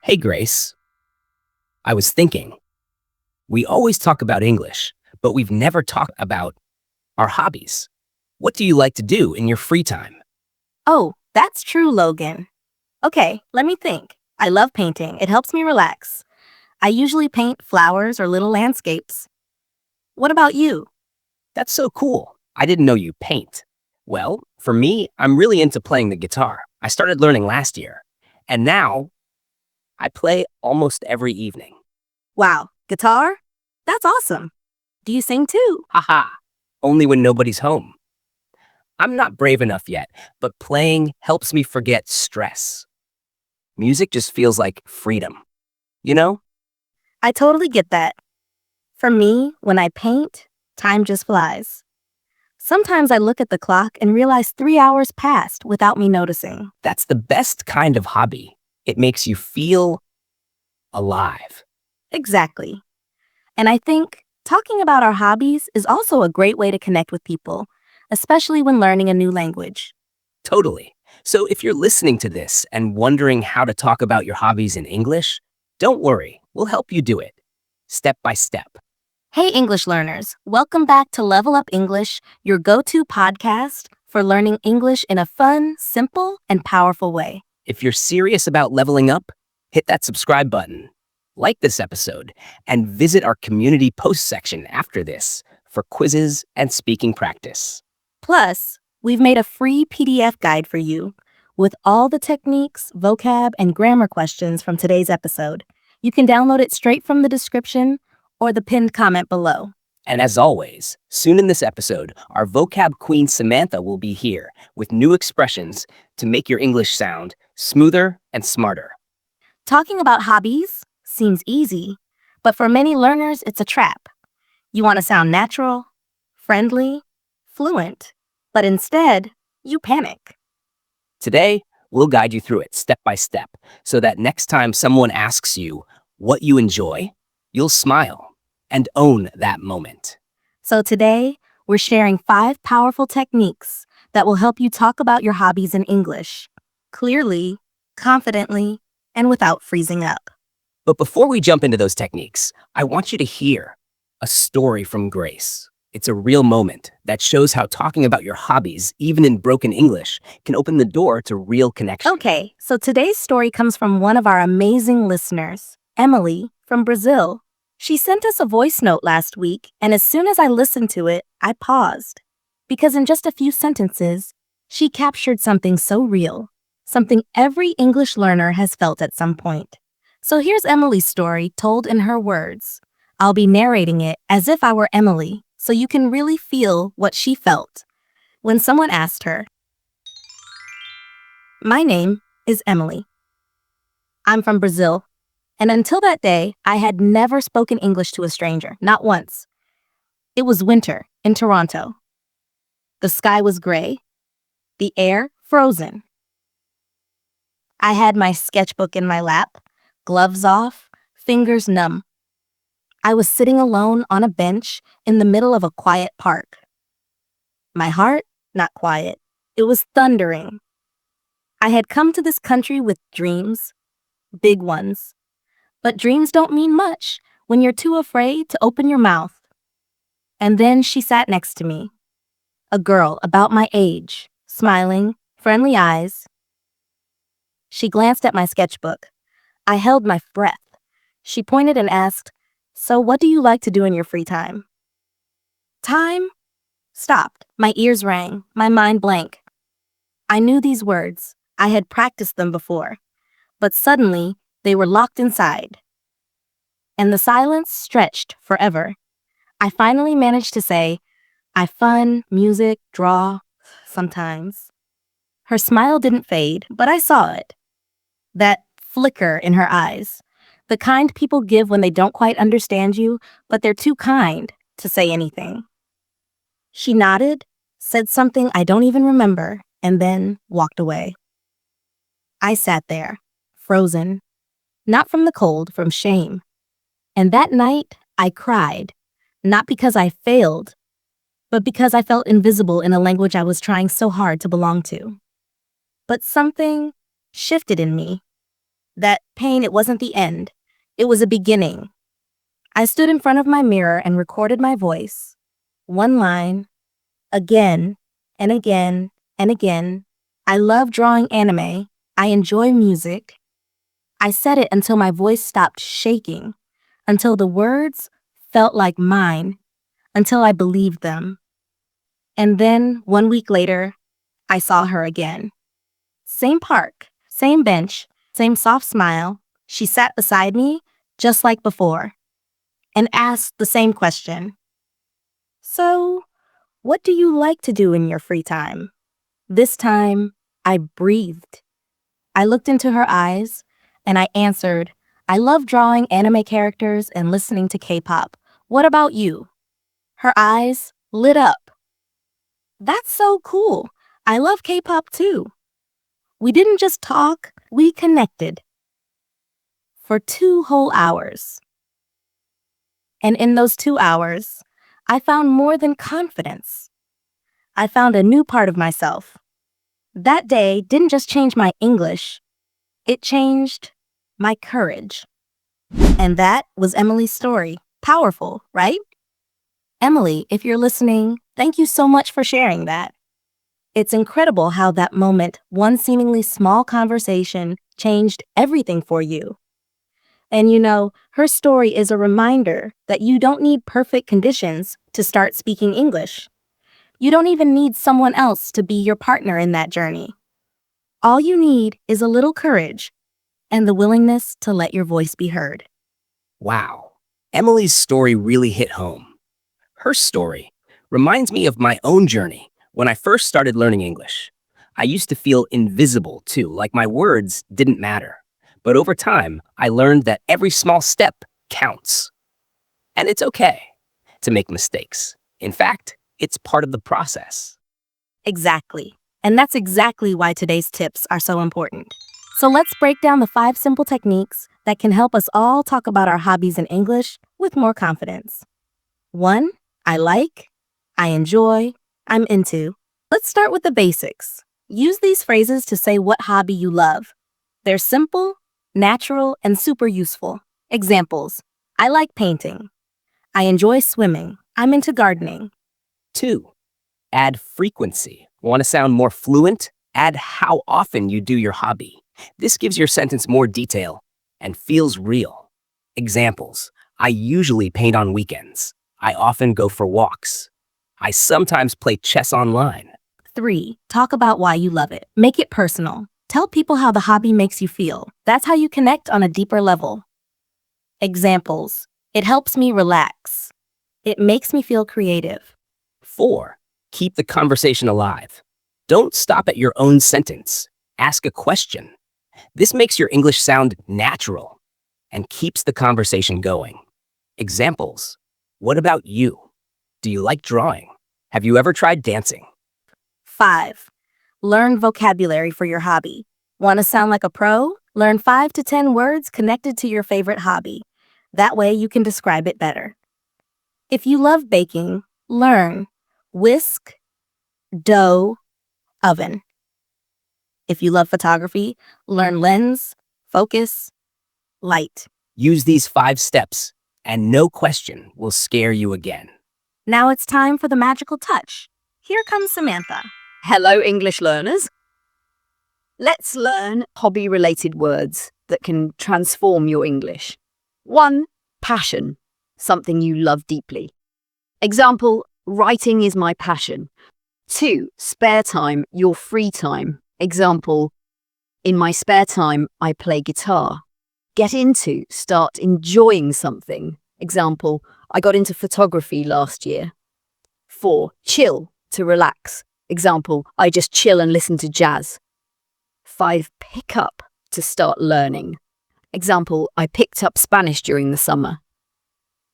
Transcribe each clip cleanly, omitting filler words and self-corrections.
Hey, Grace. I was thinking, we always talk about English, but we've never talked about our hobbies. What do you like to do in your free time? Oh, that's true, Logan. Okay, let me think. I love painting. It helps me relax. I usually paint flowers or little landscapes. What about you? That's so cool. I didn't know you paint. Well, for me, I'm really into playing the guitar. I started learning last year, and now I play almost every evening. Wow, guitar? That's awesome. Do you sing too? Haha, only when nobody's home. I'm not brave enough yet, but playing helps me forget stress. Music just feels like freedom, you know? I totally get that. For me, when I paint, time just flies. Sometimes I look at the clock and realize 3 hours passed without me noticing. That's the best kind of hobby. It makes you feel alive. Exactly. And I think talking about our hobbies is also a great way to connect with people, especially when learning a new language. Totally. So if you're listening to this and wondering how to talk about your hobbies in English, don't worry, we'll help you do it, step by step. Hey, English learners, welcome back to Level Up English, your go-to podcast for learning English in a fun, simple, and powerful way. If you're serious about leveling up, hit that subscribe button, like this episode, and visit our community post section after this for quizzes and speaking practice. Plus, we've made a free PDF guide for you with all the techniques, vocab, and grammar questions from today's episode. You can download it straight from the description or the pinned comment below. And as always, soon in this episode, our vocab queen Samantha will be here with new expressions to make your English sound smoother and smarter. Talking about hobbies seems easy, but for many learners, it's a trap. You want to sound natural, friendly, fluent, but instead, you panic. Today, we'll guide you through it step by step so that next time someone asks you what you enjoy, you'll smile and own that moment. So today, we're sharing 5 powerful techniques that will help you talk about your hobbies in English clearly, confidently, and without freezing up. But before we jump into those techniques, I want you to hear a story from Grace. It's a real moment that shows how talking about your hobbies, even in broken English, can open the door to real connection. Okay, so today's story comes from one of our amazing listeners, Emily from Brazil. She sent us a voice note last week, and as soon as I listened to it, I paused. Because in just a few sentences, she captured something so real, something every English learner has felt at some point. So here's Emily's story told in her words. I'll be narrating it as if I were Emily, so you can really feel what she felt when someone asked her, "My name is Emily. I'm from Brazil. And until that day, I had never spoken English to a stranger, not once. It was winter in Toronto. The sky was gray, the air frozen. I had my sketchbook in my lap, gloves off, fingers numb. I was sitting alone on a bench in the middle of a quiet park. My heart, not quiet. It was thundering. I had come to this country with dreams, big ones. But dreams don't mean much when you're too afraid to open your mouth. And then she sat next to me, a girl about my age, smiling, friendly eyes. She glanced at my sketchbook. I held my breath. She pointed and asked, "So what do you like to do in your free time?" Time stopped. My ears rang, my mind blank. I knew these words. I had practiced them before. But suddenly, they were locked inside. And the silence stretched forever. I finally managed to say, "I fun, music, draw, sometimes." Her smile didn't fade, but I saw it. That flicker in her eyes. The kind people give when they don't quite understand you, but they're too kind to say anything. She nodded, said something I don't even remember, and then walked away. I sat there, frozen. Not from the cold, from shame. And that night, I cried, not because I failed, but because I felt invisible in a language I was trying so hard to belong to. But something shifted in me. That pain, it wasn't the end. It was a beginning. I stood in front of my mirror and recorded my voice. One line, again and again and again. I love drawing anime. I enjoy music. I said it until my voice stopped shaking, until the words felt like mine, until I believed them. And then, 1 week later, I saw her again. Same park, same bench, same soft smile. She sat beside me, just like before, and asked the same question. So, what do you like to do in your free time? This time, I breathed. I looked into her eyes, and I answered, I love drawing anime characters and listening to K-pop. What about you? Her eyes lit up. That's so cool. I love K-pop too. We didn't just talk, we connected. For 2 whole hours. And in those 2 hours, I found more than confidence. I found a new part of myself. That day didn't just change my English, it changed my courage. And that was Emily's story. Powerful, right? Emily, if you're listening, thank you so much for sharing that. It's incredible how that moment, one seemingly small conversation, changed everything for you. And you know, her story is a reminder that you don't need perfect conditions to start speaking English. You don't even need someone else to be your partner in that journey. All you need is a little courage and the willingness to let your voice be heard. Wow, Emily's story really hit home. Her story reminds me of my own journey when I first started learning English. I used to feel invisible too, like my words didn't matter. But over time, I learned that every small step counts. And it's okay to make mistakes. In fact, it's part of the process. Exactly. And that's exactly why today's tips are so important. So let's break down the 5 simple techniques that can help us all talk about our hobbies in English with more confidence. 1, I like, I enjoy, I'm into. Let's start with the basics. Use these phrases to say what hobby you love. They're simple, natural, and super useful. Examples: I like painting. I enjoy swimming. I'm into gardening. 2, add frequency. Want to sound more fluent? Add how often you do your hobby. This gives your sentence more detail and feels real. Examples: I usually paint on weekends. I often go for walks. I sometimes play chess online. 3, talk about why you love it. Make it personal. Tell people how the hobby makes you feel. That's how you connect on a deeper level. Examples: it helps me relax. It makes me feel creative. 4, keep the conversation alive. Don't stop at your own sentence. Ask a question. This makes your English sound natural and keeps the conversation going. Examples: what about you? Do you like drawing? Have you ever tried dancing? 5, learn vocabulary for your hobby. Want to sound like a pro? Learn 5 to 10 words connected to your favorite hobby. That way you can describe it better. If you love baking, learn whisk, dough, oven. If you love photography, learn lens, focus, light. Use these 5 steps, and no question will scare you again. Now it's time for the magical touch. Here comes Samantha. Hello, English learners. Let's learn hobby-related words that can transform your English. 1, passion, something you love deeply. Example, writing is my passion. 2, spare time, your free time. Example, in my spare time, I play guitar. Get into, start enjoying something. Example, I got into photography last year. 4, chill, to relax. Example, I just chill and listen to jazz. 5, pick up, to start learning. Example, I picked up Spanish during the summer.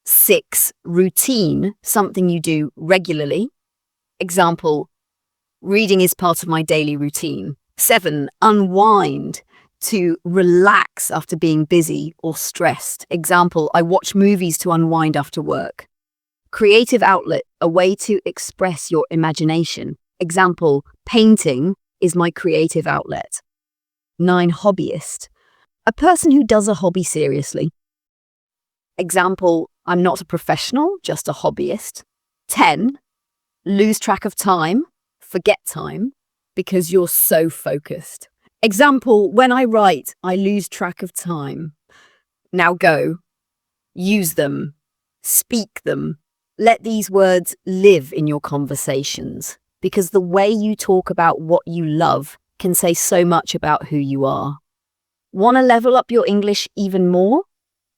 6, routine, something you do regularly. Example, reading is part of my daily routine. 7, unwind, to relax after being busy or stressed. Example, I watch movies to unwind after work. Creative outlet, a way to express your imagination. Example, painting is my creative outlet. 9, hobbyist, A person who does a hobby seriously. Example, I'm not a professional, just a hobbyist. 10, lose track of time, forget time, because you're so focused. Example, when I write, I lose track of time. Now go. Use them. Speak them. Let these words live in your conversations, because the way you talk about what you love can say so much about who you are. Want to level up your English even more?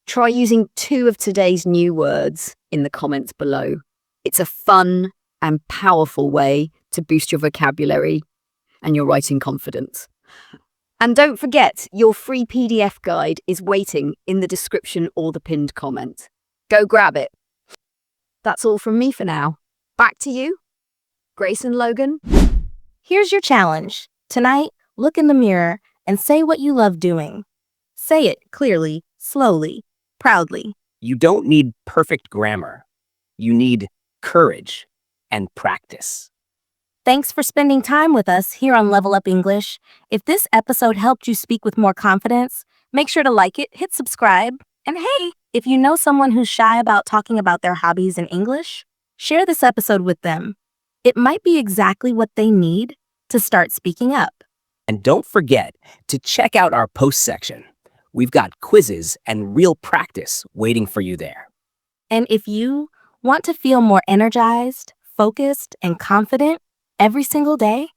Try using 2 of today's new words in the comments below. It's a fun and powerful way to boost your vocabulary and your writing confidence. And don't forget, your free PDF guide is waiting in the description or the pinned comment. Go grab it. That's all from me for now. Back to you, Grace and Logan. Here's your challenge. Tonight, look in the mirror and say what you love doing. Say it clearly, slowly, proudly. You don't need perfect grammar. You need courage and practice. Thanks for spending time with us here on Level Up English. If this episode helped you speak with more confidence, make sure to like it, hit subscribe, and hey, if you know someone who's shy about talking about their hobbies in English, share this episode with them. It might be exactly what they need to start speaking up. And don't forget to check out our post section. We've got quizzes and real practice waiting for you there. And if you want to feel more energized, focused, and confident every single day,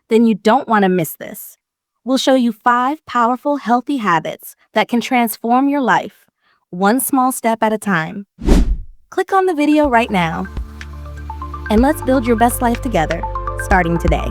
then you don't want to miss this. We'll show you 5 powerful, healthy habits that can transform your life, one small step at a time. Click on the video right now, and let's build your best life together, starting today.